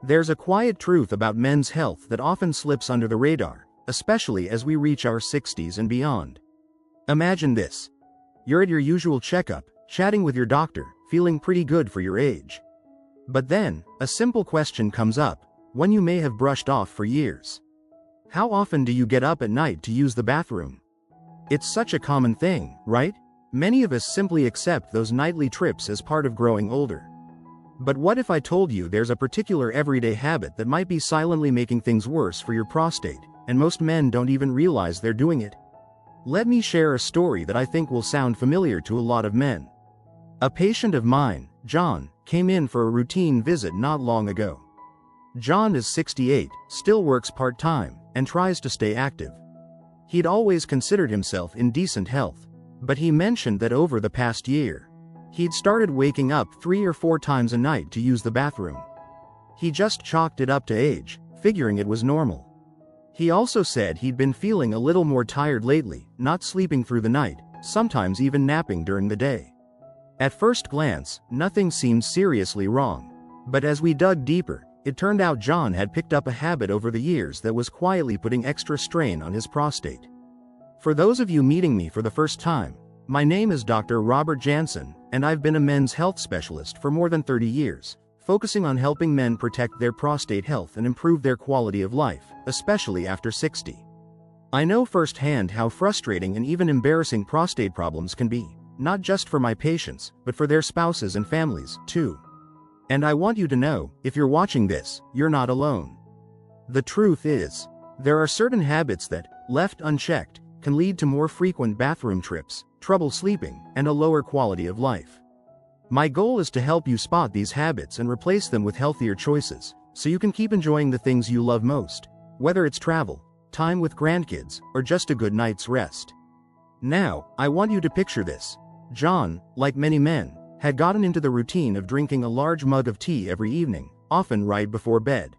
There's a quiet truth about men's health that often slips under the radar, especially as we reach our 60s and beyond. Imagine this. You're at your usual checkup, chatting with your doctor, feeling pretty good for your age. But then, a simple question comes up, one you may have brushed off for years. How often do you get up at night to use the bathroom? It's such a common thing, right? Many of us simply accept those nightly trips as part of growing older. But what if I told you there's a particular everyday habit that might be silently making things worse for your prostate, and most men don't even realize they're doing it? Let me share a story that I think will sound familiar to a lot of men. A patient of mine, John, came in for a routine visit not long ago. John is 68, still works part-time, and tries to stay active. He'd always considered himself in decent health, but he mentioned that over the past year, he'd started waking up 3 or 4 times a night to use the bathroom. He just chalked it up to age, figuring it was normal. He also said he'd been feeling a little more tired lately, not sleeping through the night, sometimes even napping during the day. At first glance, nothing seemed seriously wrong. But as we dug deeper, it turned out John had picked up a habit over the years that was quietly putting extra strain on his prostate. For those of you meeting me for the first time, my name is Dr. Robert Jansen, and I've been a men's health specialist for more than 30 years, focusing on helping men protect their prostate health and improve their quality of life, especially after 60. I know firsthand how frustrating and even embarrassing prostate problems can be, not just for my patients, but for their spouses and families, too. And I want you to know, if you're watching this, you're not alone. The truth is, there are certain habits that, left unchecked, can lead to more frequent bathroom trips, trouble sleeping, and a lower quality of life. My goal is to help you spot these habits and replace them with healthier choices, so you can keep enjoying the things you love most, whether it's travel, time with grandkids, or just a good night's rest. Now, I want you to picture this. John, like many men, had gotten into the routine of drinking a large mug of tea every evening, often right before bed.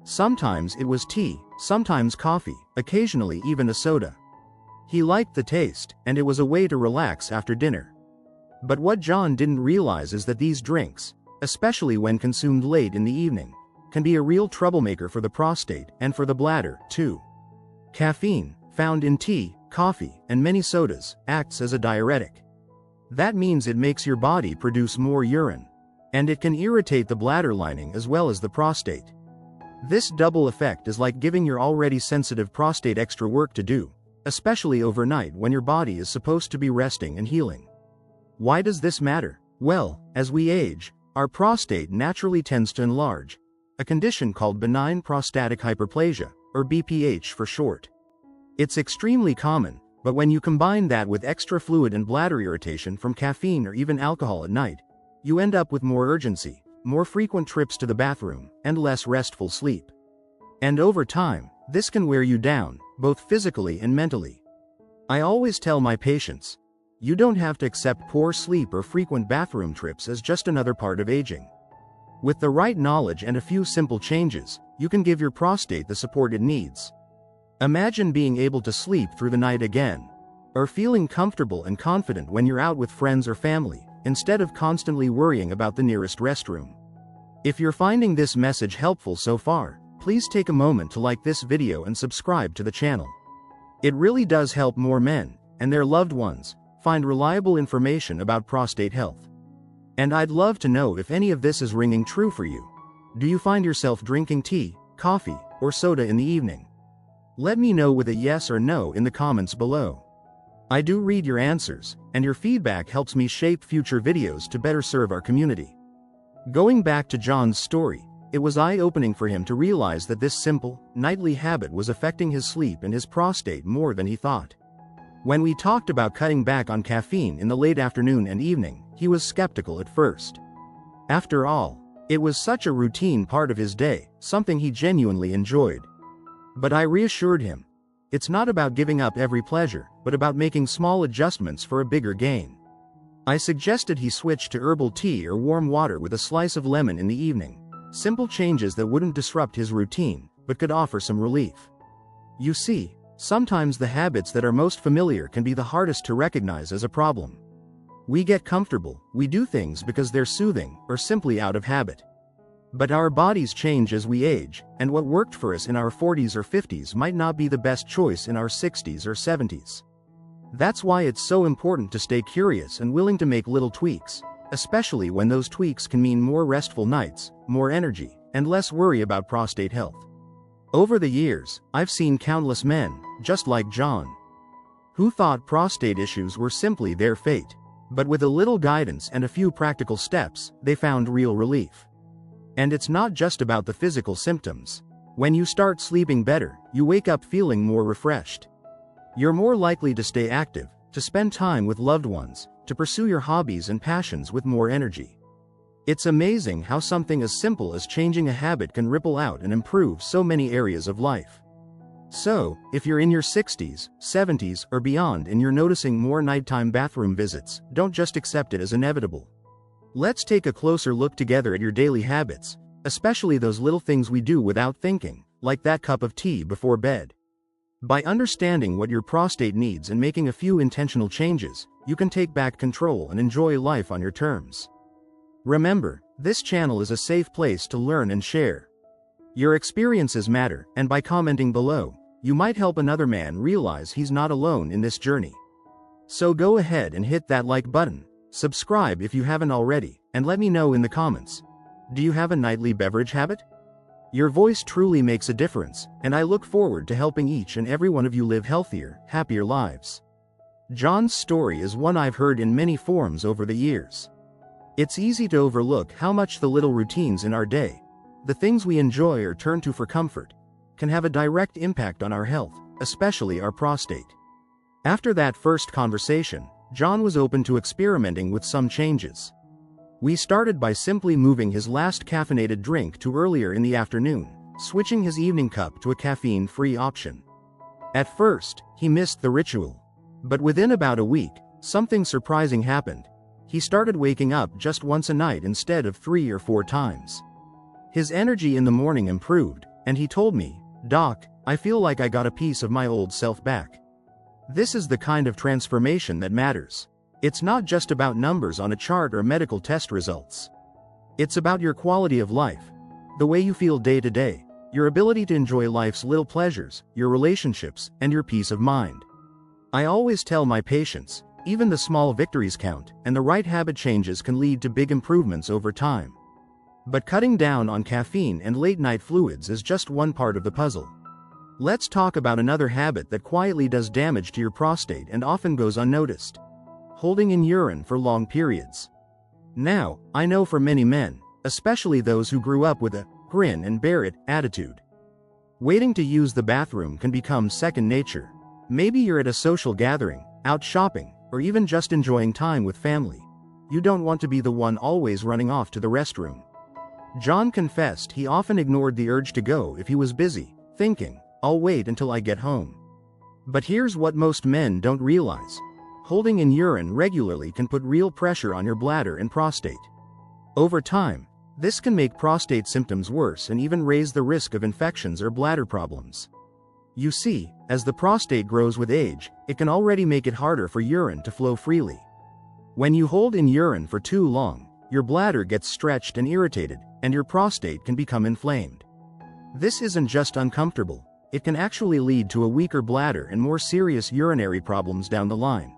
Sometimes it was tea, sometimes coffee, occasionally even a soda. He liked the taste, and it was a way to relax after dinner. But what John didn't realize is that these drinks, especially when consumed late in the evening, can be a real troublemaker for the prostate and for the bladder, too. Caffeine, found in tea, coffee, and many sodas, acts as a diuretic. That means it makes your body produce more urine, and it can irritate the bladder lining as well as the prostate. This double effect is like giving your already sensitive prostate extra work to do, especially overnight when your body is supposed to be resting and healing. Why does this matter? Well, as we age, our prostate naturally tends to enlarge, a condition called benign prostatic hyperplasia, or BPH for short. It's extremely common, but when you combine that with extra fluid and bladder irritation from caffeine or even alcohol at night, you end up with more urgency, more frequent trips to the bathroom, and less restful sleep. And over time, this can wear you down, both physically and mentally. I always tell my patients, you don't have to accept poor sleep or frequent bathroom trips as just another part of aging. With the right knowledge and a few simple changes, you can give your prostate the support it needs. Imagine being able to sleep through the night again, or feeling comfortable and confident when you're out with friends or family, instead of constantly worrying about the nearest restroom. If you're finding this message helpful so far, please take a moment to like this video and subscribe to the channel. It really does help more men, and their loved ones, find reliable information about prostate health. And I'd love to know if any of this is ringing true for you. Do you find yourself drinking tea, coffee, or soda in the evening? Let me know with a yes or no in the comments below. I do read your answers, and your feedback helps me shape future videos to better serve our community. Going back to John's story, it was eye-opening for him to realize that this simple, nightly habit was affecting his sleep and his prostate more than he thought. When we talked about cutting back on caffeine in the late afternoon and evening, he was skeptical at first. After all, it was such a routine part of his day, something he genuinely enjoyed. But I reassured him, it's not about giving up every pleasure, but about making small adjustments for a bigger gain. I suggested he switch to herbal tea or warm water with a slice of lemon in the evening, simple changes that wouldn't disrupt his routine, but could offer some relief. You see, sometimes the habits that are most familiar can be the hardest to recognize as a problem. We get comfortable, we do things because they're soothing, or simply out of habit. But our bodies change as we age, and what worked for us in our 40s or 50s might not be the best choice in our 60s or 70s. That's why it's so important to stay curious and willing to make little tweaks, especially when those tweaks can mean more restful nights, more energy, and less worry about prostate health. Over the years, I've seen countless men, just like John, who thought prostate issues were simply their fate. But with a little guidance and a few practical steps, they found real relief. And it's not just about the physical symptoms. When you start sleeping better, you wake up feeling more refreshed. You're more likely to stay active, to spend time with loved ones, to pursue your hobbies and passions with more energy. It's amazing how something as simple as changing a habit can ripple out and improve so many areas of life. So, if you're in your 60s, 70s, or beyond and you're noticing more nighttime bathroom visits, don't just accept it as inevitable. Let's take a closer look together at your daily habits, especially those little things we do without thinking, like that cup of tea before bed. By understanding what your prostate needs and making a few intentional changes, you can take back control and enjoy life on your terms. Remember, this channel is a safe place to learn and share. Your experiences matter, and by commenting below, you might help another man realize he's not alone in this journey. So go ahead and hit that like button, subscribe if you haven't already, and let me know in the comments. Do you have a nightly beverage habit? Your voice truly makes a difference, and I look forward to helping each and every one of you live healthier, happier lives. John's story is one I've heard in many forms over the years. It's easy to overlook how much the little routines in our day, the things we enjoy or turn to for comfort, can have a direct impact on our health, especially our prostate. After that first conversation, John was open to experimenting with some changes. We started by simply moving his last caffeinated drink to earlier in the afternoon, switching his evening cup to a caffeine-free option. At first, he missed the ritual. But within about a week, something surprising happened. He started waking up just once a night instead of 3 or 4 times. His energy in the morning improved, and he told me, "Doc, I feel like I got a piece of my old self back." This is the kind of transformation that matters. It's not just about numbers on a chart or medical test results. It's about your quality of life, the way you feel day to day, your ability to enjoy life's little pleasures, your relationships, and your peace of mind. I always tell my patients, even the small victories count, and the right habit changes can lead to big improvements over time. But cutting down on caffeine and late-night fluids is just one part of the puzzle. Let's talk about another habit that quietly does damage to your prostate and often goes unnoticed: holding in urine for long periods. Now, I know for many men, especially those who grew up with a grin and bear it attitude, waiting to use the bathroom can become second nature. Maybe you're at a social gathering, out shopping, or even just enjoying time with family. You don't want to be the one always running off to the restroom. John confessed he often ignored the urge to go if he was busy, thinking, "I'll wait until I get home." But here's what most men don't realize. Holding in urine regularly can put real pressure on your bladder and prostate. Over time, this can make prostate symptoms worse and even raise the risk of infections or bladder problems. You see, as the prostate grows with age, it can already make it harder for urine to flow freely. When you hold in urine for too long, your bladder gets stretched and irritated, and your prostate can become inflamed. This isn't just uncomfortable, it can actually lead to a weaker bladder and more serious urinary problems down the line.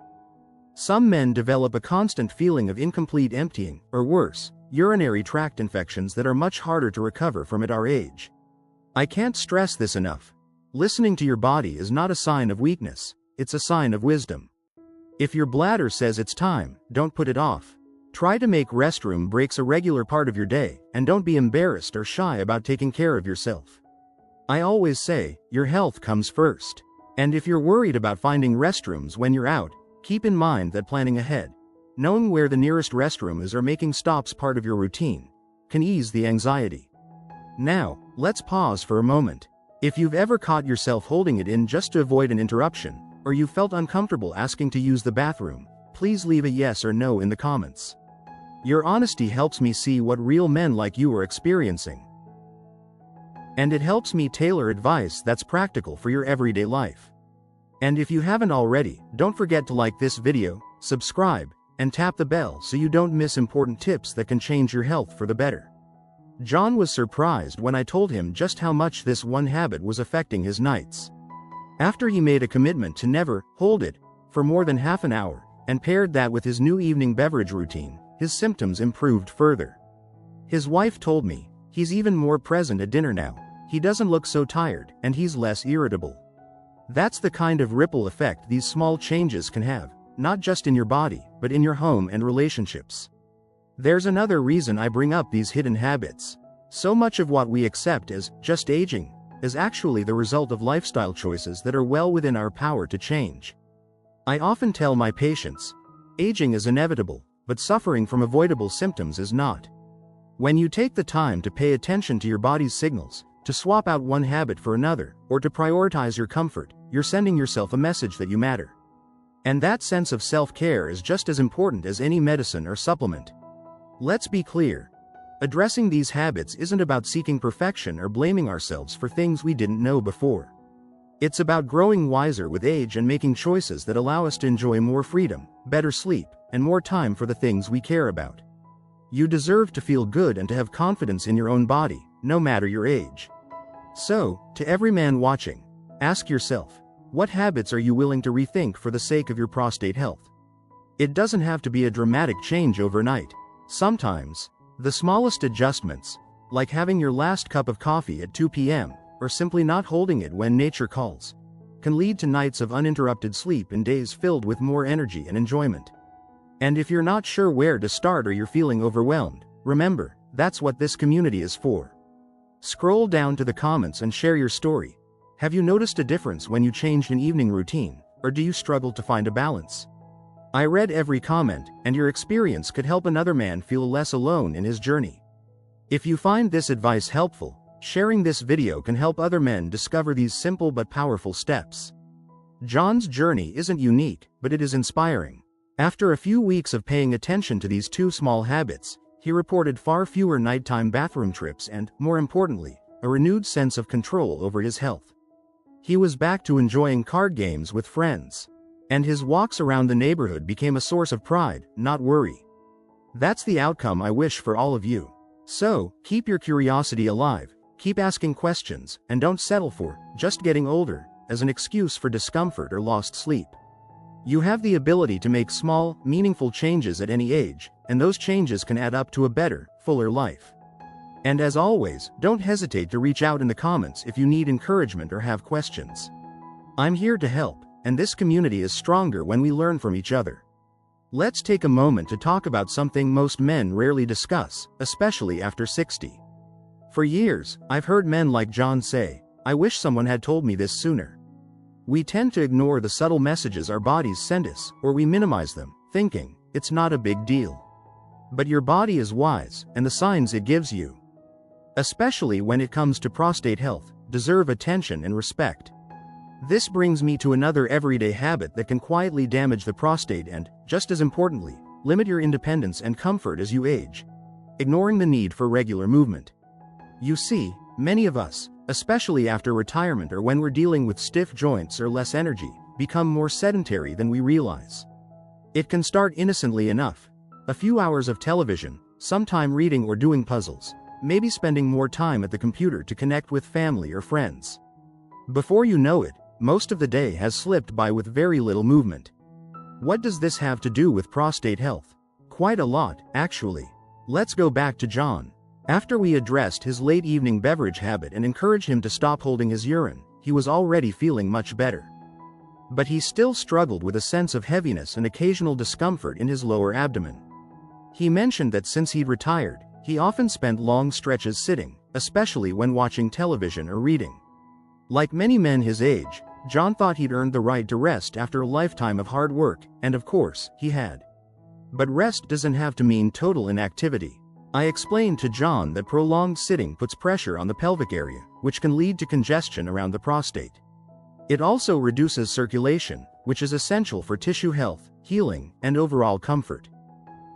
Some men develop a constant feeling of incomplete emptying, or worse, urinary tract infections that are much harder to recover from at our age. I can't stress this enough. Listening to your body is not a sign of weakness, it's a sign of wisdom. If your bladder says it's time, don't put it off. Try to make restroom breaks a regular part of your day, and don't be embarrassed or shy about taking care of yourself. I always say, your health comes first. And if you're worried about finding restrooms when you're out, keep in mind that planning ahead, knowing where the nearest restroom is or making stops part of your routine, can ease the anxiety. Now, let's pause for a moment. If you've ever caught yourself holding it in just to avoid an interruption, or you felt uncomfortable asking to use the bathroom, please leave a yes or no in the comments. Your honesty helps me see what real men like you are experiencing. And it helps me tailor advice that's practical for your everyday life. And if you haven't already, don't forget to like this video, subscribe, and tap the bell so you don't miss important tips that can change your health for the better. John was surprised when I told him just how much this one habit was affecting his nights. After he made a commitment to never hold it for more than half an hour, and paired that with his new evening beverage routine, his symptoms improved further. His wife told me, "He's even more present at dinner now, he doesn't look so tired, and he's less irritable." That's the kind of ripple effect these small changes can have, not just in your body, but in your home and relationships. There's another reason I bring up these hidden habits. So much of what we accept as just aging is actually the result of lifestyle choices that are well within our power to change. I often tell my patients, aging is inevitable, but suffering from avoidable symptoms is not. When you take the time to pay attention to your body's signals, to swap out one habit for another, or to prioritize your comfort, you're sending yourself a message that you matter. And that sense of self-care is just as important as any medicine or supplement. Let's be clear. Addressing these habits isn't about seeking perfection or blaming ourselves for things we didn't know before. It's about growing wiser with age and making choices that allow us to enjoy more freedom, better sleep, and more time for the things we care about. You deserve to feel good and to have confidence in your own body, no matter your age. So, to every man watching, ask yourself, what habits are you willing to rethink for the sake of your prostate health? It doesn't have to be a dramatic change overnight. Sometimes, the smallest adjustments, like having your last cup of coffee at 2 p.m., or simply not holding it when nature calls, can lead to nights of uninterrupted sleep and days filled with more energy and enjoyment. And if you're not sure where to start or you're feeling overwhelmed, remember, that's what this community is for. Scroll down to the comments and share your story. Have you noticed a difference when you changed an evening routine, or do you struggle to find a balance? I read every comment, and your experience could help another man feel less alone in his journey. If you find this advice helpful, sharing this video can help other men discover these simple but powerful steps. John's journey isn't unique, but it is inspiring. After a few weeks of paying attention to these two small habits, he reported far fewer nighttime bathroom trips and, more importantly, a renewed sense of control over his health. He was back to enjoying card games with friends. And his walks around the neighborhood became a source of pride, not worry. That's the outcome I wish for all of you. So, keep your curiosity alive, keep asking questions, and don't settle for just getting older as an excuse for discomfort or lost sleep. You have the ability to make small, meaningful changes at any age, and those changes can add up to a better, fuller life. And as always, don't hesitate to reach out in the comments if you need encouragement or have questions. I'm here to help. And this community is stronger when we learn from each other. Let's take a moment to talk about something most men rarely discuss, especially after 60. For years, I've heard men like John say, "I wish someone had told me this sooner." We tend to ignore the subtle messages our bodies send us, or we minimize them, thinking, it's not a big deal. But your body is wise, and the signs it gives you, especially when it comes to prostate health, deserve attention and respect. This brings me to another everyday habit that can quietly damage the prostate and, just as importantly, limit your independence and comfort as you age. Ignoring the need for regular movement. You see, many of us, especially after retirement or when we're dealing with stiff joints or less energy, become more sedentary than we realize. It can start innocently enough. A few hours of television, some time reading or doing puzzles, maybe spending more time at the computer to connect with family or friends. Before you know it, most of the day has slipped by with very little movement. What does this have to do with prostate health? Quite a lot, actually. Let's go back to John. After we addressed his late evening beverage habit and encouraged him to stop holding his urine, he was already feeling much better. But he still struggled with a sense of heaviness and occasional discomfort in his lower abdomen. He mentioned that since he'd retired, he often spent long stretches sitting, especially when watching television or reading. Like many men his age, John thought he'd earned the right to rest after a lifetime of hard work, and of course, he had. But rest doesn't have to mean total inactivity. I explained to John that prolonged sitting puts pressure on the pelvic area, which can lead to congestion around the prostate. It also reduces circulation, which is essential for tissue health, healing, and overall comfort.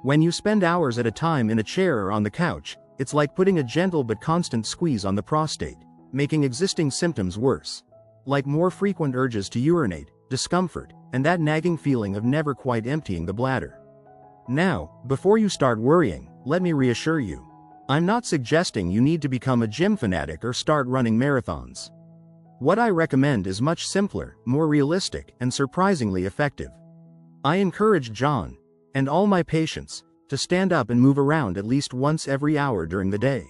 When you spend hours at a time in a chair or on the couch, it's like putting a gentle but constant squeeze on the prostate, making existing symptoms worse. Like more frequent urges to urinate, discomfort, and that nagging feeling of never quite emptying the bladder. Now, before you start worrying, let me reassure you. I'm not suggesting you need to become a gym fanatic or start running marathons. What I recommend is much simpler, more realistic, and surprisingly effective. I encourage John, and all my patients, to stand up and move around at least once every hour during the day.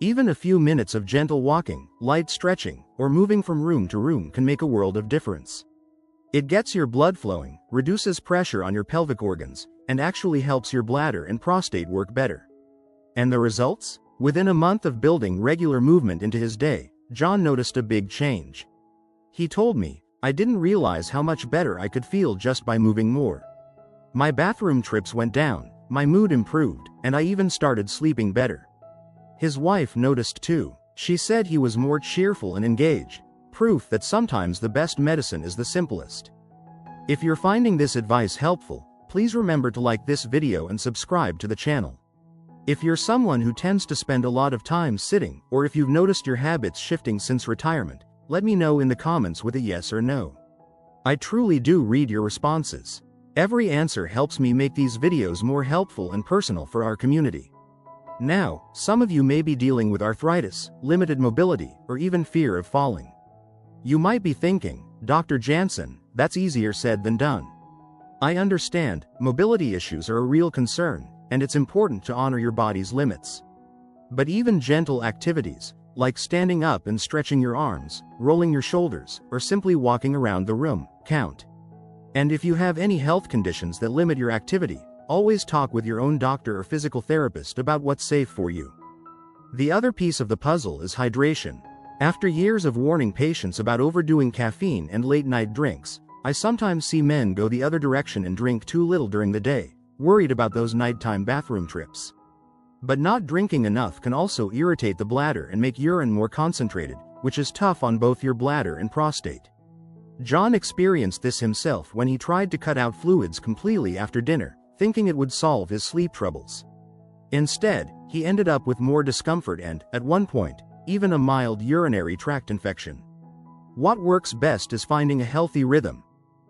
Even a few minutes of gentle walking, light stretching, or moving from room to room can make a world of difference. It gets your blood flowing, reduces pressure on your pelvic organs, and actually helps your bladder and prostate work better. And the results? Within a month of building regular movement into his day, John noticed a big change. He told me, "I didn't realize how much better I could feel just by moving more. My bathroom trips went down, my mood improved, and I even started sleeping better." His wife noticed too. She said he was more cheerful and engaged, proof that sometimes the best medicine is the simplest. If you're finding this advice helpful, please remember to like this video and subscribe to the channel. If you're someone who tends to spend a lot of time sitting, or if you've noticed your habits shifting since retirement, let me know in the comments with a yes or no. I truly do read your responses. Every answer helps me make these videos more helpful and personal for our community. Now, some of you may be dealing with arthritis, limited mobility, or even fear of falling. You might be thinking, "Dr. Jansen, that's easier said than done." I understand, mobility issues are a real concern, and it's important to honor your body's limits. But even gentle activities, like standing up and stretching your arms, rolling your shoulders, or simply walking around the room, count. And if you have any health conditions that limit your activity, always talk with your own doctor or physical therapist about what's safe for you. The other piece of the puzzle is hydration. After years of warning patients about overdoing caffeine and late-night drinks, I sometimes see men go the other direction and drink too little during the day, worried about those nighttime bathroom trips. But not drinking enough can also irritate the bladder and make urine more concentrated, which is tough on both your bladder and prostate. John experienced this himself when he tried to cut out fluids completely after dinner, thinking it would solve his sleep troubles. Instead, he ended up with more discomfort and, at one point, even a mild urinary tract infection. What works best is finding a healthy rhythm.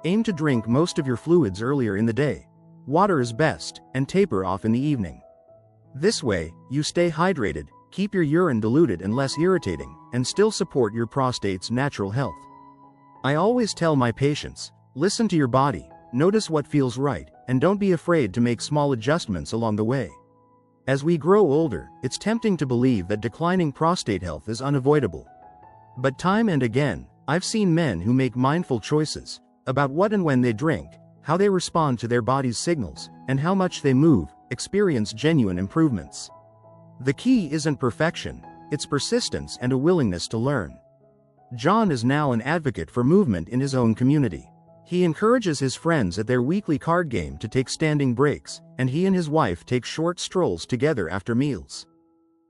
Aim to drink most of your fluids earlier in the day. Water is best, and taper off in the evening. This way, you stay hydrated, keep your urine diluted and less irritating, and still support your prostate's natural health. I always tell my patients, listen to your body, notice what feels right, and don't be afraid to make small adjustments along the way. As we grow older, it's tempting to believe that declining prostate health is unavoidable. But time and again, I've seen men who make mindful choices about what and when they drink, how they respond to their body's signals, and how much they move, experience genuine improvements. The key isn't perfection, it's persistence and a willingness to learn. John is now an advocate for movement in his own community. He encourages his friends at their weekly card game to take standing breaks, and he and his wife take short strolls together after meals.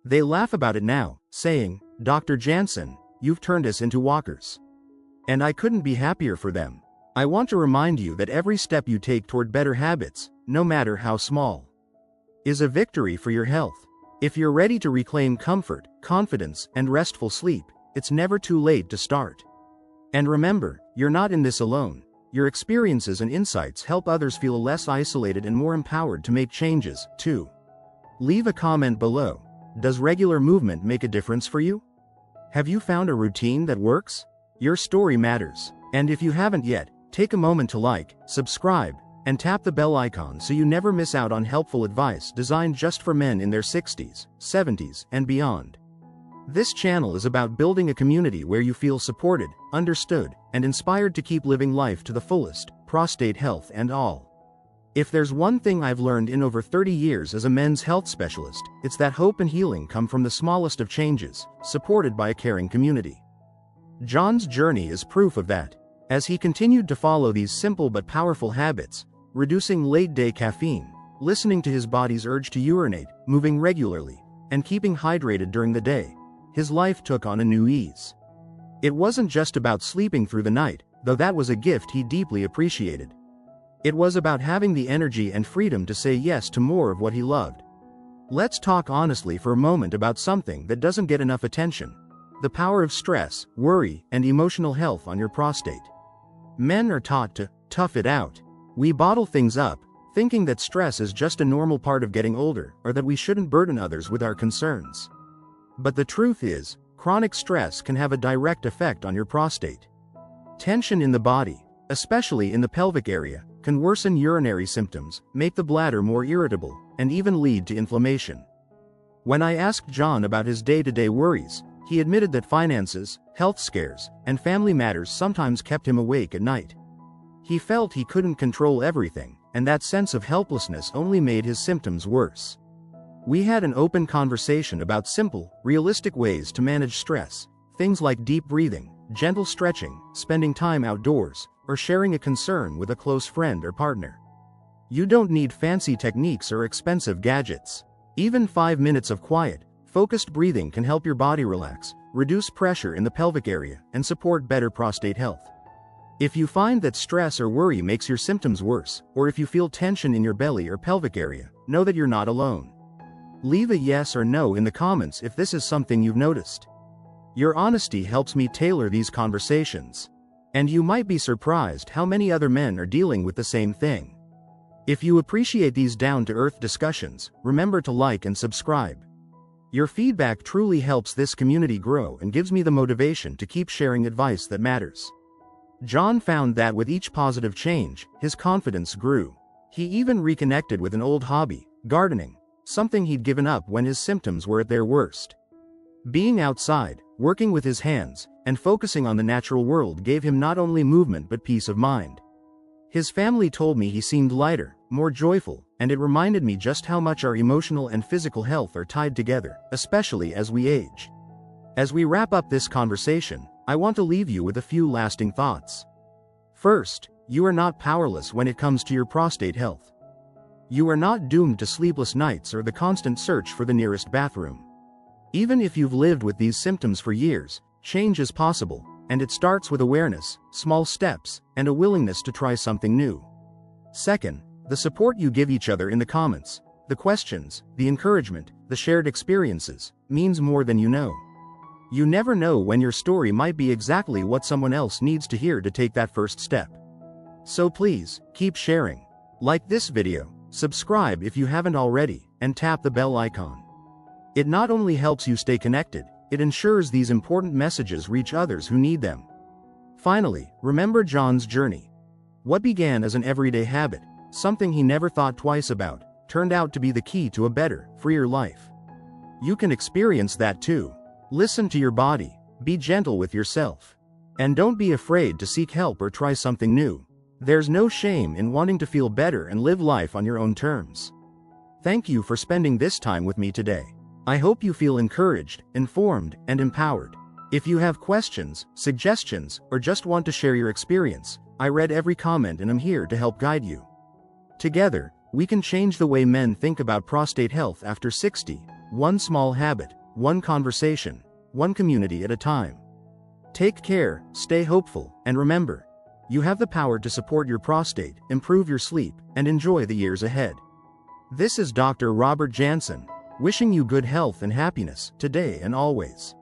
They laugh about it now, saying, "Dr. Jansen, you've turned us into walkers." And I couldn't be happier for them. I want to remind you that every step you take toward better habits, no matter how small, is a victory for your health. If you're ready to reclaim comfort, confidence, and restful sleep, it's never too late to start. And remember, you're not in this alone. Your experiences and insights help others feel less isolated and more empowered to make changes, too. Leave a comment below. Does regular movement make a difference for you? Have you found a routine that works? Your story matters. And if you haven't yet, take a moment to like, subscribe, and tap the bell icon so you never miss out on helpful advice designed just for men in their 60s, 70s, and beyond. This channel is about building a community where you feel supported, understood, and inspired to keep living life to the fullest, prostate health and all. If there's one thing I've learned in over 30 years as a men's health specialist, it's that hope and healing come from the smallest of changes, supported by a caring community. John's journey is proof of that. As he continued to follow these simple but powerful habits, reducing late-day caffeine, listening to his body's urge to urinate, moving regularly, and keeping hydrated during the day, his life took on a new ease. It wasn't just about sleeping through the night, though that was a gift he deeply appreciated. It was about having the energy and freedom to say yes to more of what he loved. Let's talk honestly for a moment about something that doesn't get enough attention: the power of stress, worry, and emotional health on your prostate. Men are taught to tough it out. We bottle things up, thinking that stress is just a normal part of getting older or that we shouldn't burden others with our concerns. But the truth is, chronic stress can have a direct effect on your prostate. Tension in the body, especially in the pelvic area, can worsen urinary symptoms, make the bladder more irritable, and even lead to inflammation. When I asked John about his day-to-day worries, he admitted that finances, health scares, and family matters sometimes kept him awake at night. He felt he couldn't control everything, and that sense of helplessness only made his symptoms worse. We had an open conversation about simple, realistic ways to manage stress, things like deep breathing, gentle stretching, spending time outdoors, or sharing a concern with a close friend or partner. You don't need fancy techniques or expensive gadgets. Even 5 minutes of quiet, focused breathing can help your body relax, reduce pressure in the pelvic area, and support better prostate health. If you find that stress or worry makes your symptoms worse, or if you feel tension in your belly or pelvic area, know that you're not alone. Leave a yes or no in the comments if this is something you've noticed. Your honesty helps me tailor these conversations. And you might be surprised how many other men are dealing with the same thing. If you appreciate these down-to-earth discussions, remember to like and subscribe. Your feedback truly helps this community grow and gives me the motivation to keep sharing advice that matters. John found that with each positive change, his confidence grew. He even reconnected with an old hobby, gardening, something he'd given up when his symptoms were at their worst. Being outside, working with his hands, and focusing on the natural world gave him not only movement but peace of mind. His family told me he seemed lighter, more joyful, and it reminded me just how much our emotional and physical health are tied together, especially as we age. As we wrap up this conversation, I want to leave you with a few lasting thoughts. First, you are not powerless when it comes to your prostate health. You are not doomed to sleepless nights or the constant search for the nearest bathroom. Even if you've lived with these symptoms for years, change is possible, and it starts with awareness, small steps, and a willingness to try something new. Second, the support you give each other in the comments, the questions, the encouragement, the shared experiences, means more than you know. You never know when your story might be exactly what someone else needs to hear to take that first step. So please, keep sharing. Like this video, subscribe if you haven't already, and tap the bell icon. It not only helps you stay connected, it ensures these important messages reach others who need them. Finally, remember John's journey. What began as an everyday habit, something he never thought twice about, turned out to be the key to a better, freer life. You can experience that too. Listen to your body, be gentle with yourself. And don't be afraid to seek help or try something new. There's no shame in wanting to feel better and live life on your own terms. Thank you for spending this time with me today. I hope you feel encouraged, informed, and empowered. If you have questions, suggestions, or just want to share your experience, I read every comment and I'm here to help guide you. Together, we can change the way men think about prostate health after 60, one small habit, one conversation, one community at a time. Take care, stay hopeful, and remember, you have the power to support your prostate, improve your sleep, and enjoy the years ahead. This is Dr. Robert Jansen, wishing you good health and happiness, today and always.